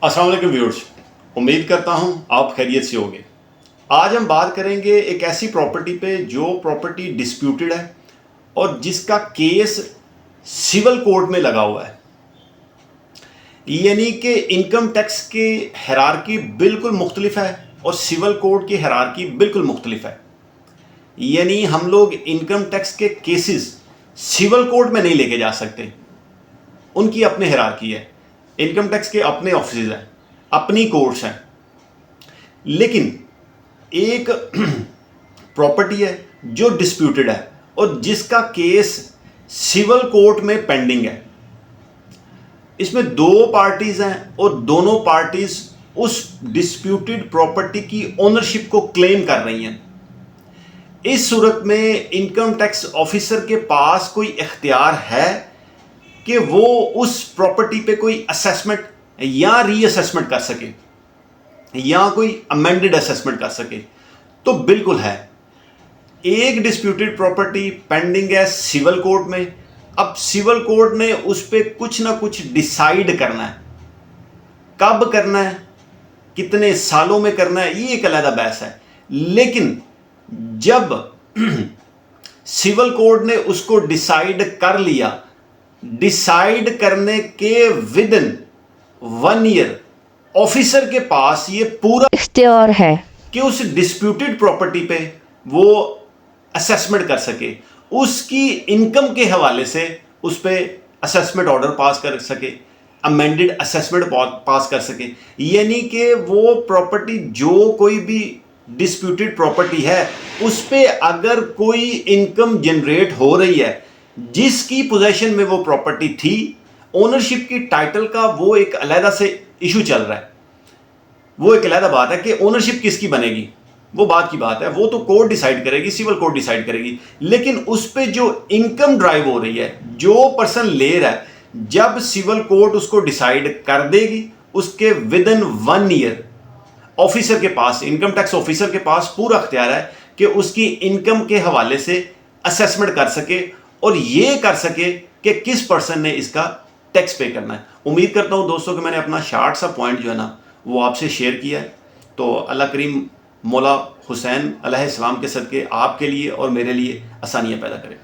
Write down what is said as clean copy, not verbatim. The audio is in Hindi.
अस्सलाम वालेकुम व्यूअर्स, उम्मीद करता हूं आप खैरियत से होंगे। आज हम बात करेंगे एक ऐसी प्रॉपर्टी पे जो प्रॉपर्टी डिस्प्यूटेड है और जिसका केस सिविल कोर्ट में लगा हुआ है। यानी कि इनकम टैक्स की हायरार्की बिल्कुल मुख्तलिफ है और सिविल कोर्ट की हायरार्की बिल्कुल मुख्तलिफ है। यानी हम लोग इनकम टैक्स के केसेस सिविल कोर्ट में नहीं लेके जा सकते, उनकी अपनी हायरार्की है। इनकम टैक्स के अपने ऑफिस हैं, अपनी कोर्ट्स हैं। लेकिन एक प्रॉपर्टी है जो डिस्प्यूटेड है और जिसका केस सिविल कोर्ट में पेंडिंग है। इसमें दो पार्टीज हैं और दोनों पार्टीज उस डिस्प्यूटेड प्रॉपर्टी की ओनरशिप को क्लेम कर रही हैं। इस सूरत में इनकम टैक्स ऑफिसर के पास कोई इख्तियार है कि वो उस प्रॉपर्टी पे कोई असेसमेंट या रीअसेसमेंट कर सके या कोई अमेंडेड असेसमेंट कर सके? तो बिल्कुल है। एक डिस्प्यूटेड प्रॉपर्टी पेंडिंग है सिविल कोर्ट में। अब सिविल कोर्ट ने उस पर कुछ ना कुछ डिसाइड करना है। कब करना है, कितने सालों में करना है, ये एक अलग बहस है। लेकिन जब सिविल कोर्ट ने उसको डिसाइड कर लिया, डिसाइड करने के विद इन 1 ईयर ऑफिसर के पास ये पूरा इख्तियार है कि उस डिस्प्यूटेड प्रॉपर्टी पे वो असेसमेंट कर सके, उसकी इनकम के हवाले से उस पे असेसमेंट ऑर्डर पास कर सके, अमेंडेड असेसमेंट पास कर सके। यानी कि वो प्रॉपर्टी जो कोई भी डिस्प्यूटेड प्रॉपर्टी है उस पे अगर कोई इनकम जनरेट हो रही है, जिसकी पोजीशन में वो प्रॉपर्टी थी, ओनरशिप की टाइटल का वो एक अलहदा से इशू चल रहा है। वो एक अलहदा बात है कि ओनरशिप किसकी बनेगी, वो बात की बात है, वो तो कोर्ट डिसाइड करेगी, सिविल कोर्ट डिसाइड करेगी। लेकिन उस पे जो इनकम ड्राइव हो रही है, जो पर्सन ले रहा है, जब सिविल कोर्ट उसको डिसाइड कर देगी, उसके विद इन 1 ईयर ऑफिसर के पास, इनकम टैक्स ऑफिसर के पास पूरा अख्तियार है कि उसकी इनकम के हवाले से असेसमेंट कर सके और ये कर सके कि किस पर्सन ने इसका टैक्स पे करना है। उम्मीद करता हूं दोस्तों कि मैंने अपना शार्ट सा पॉइंट जो है ना वो आपसे शेयर किया है। तो अल्लाह करीम मौला हुसैन अलैहिस्सलाम के सदके आपके लिए और मेरे लिए आसानियां पैदा करे।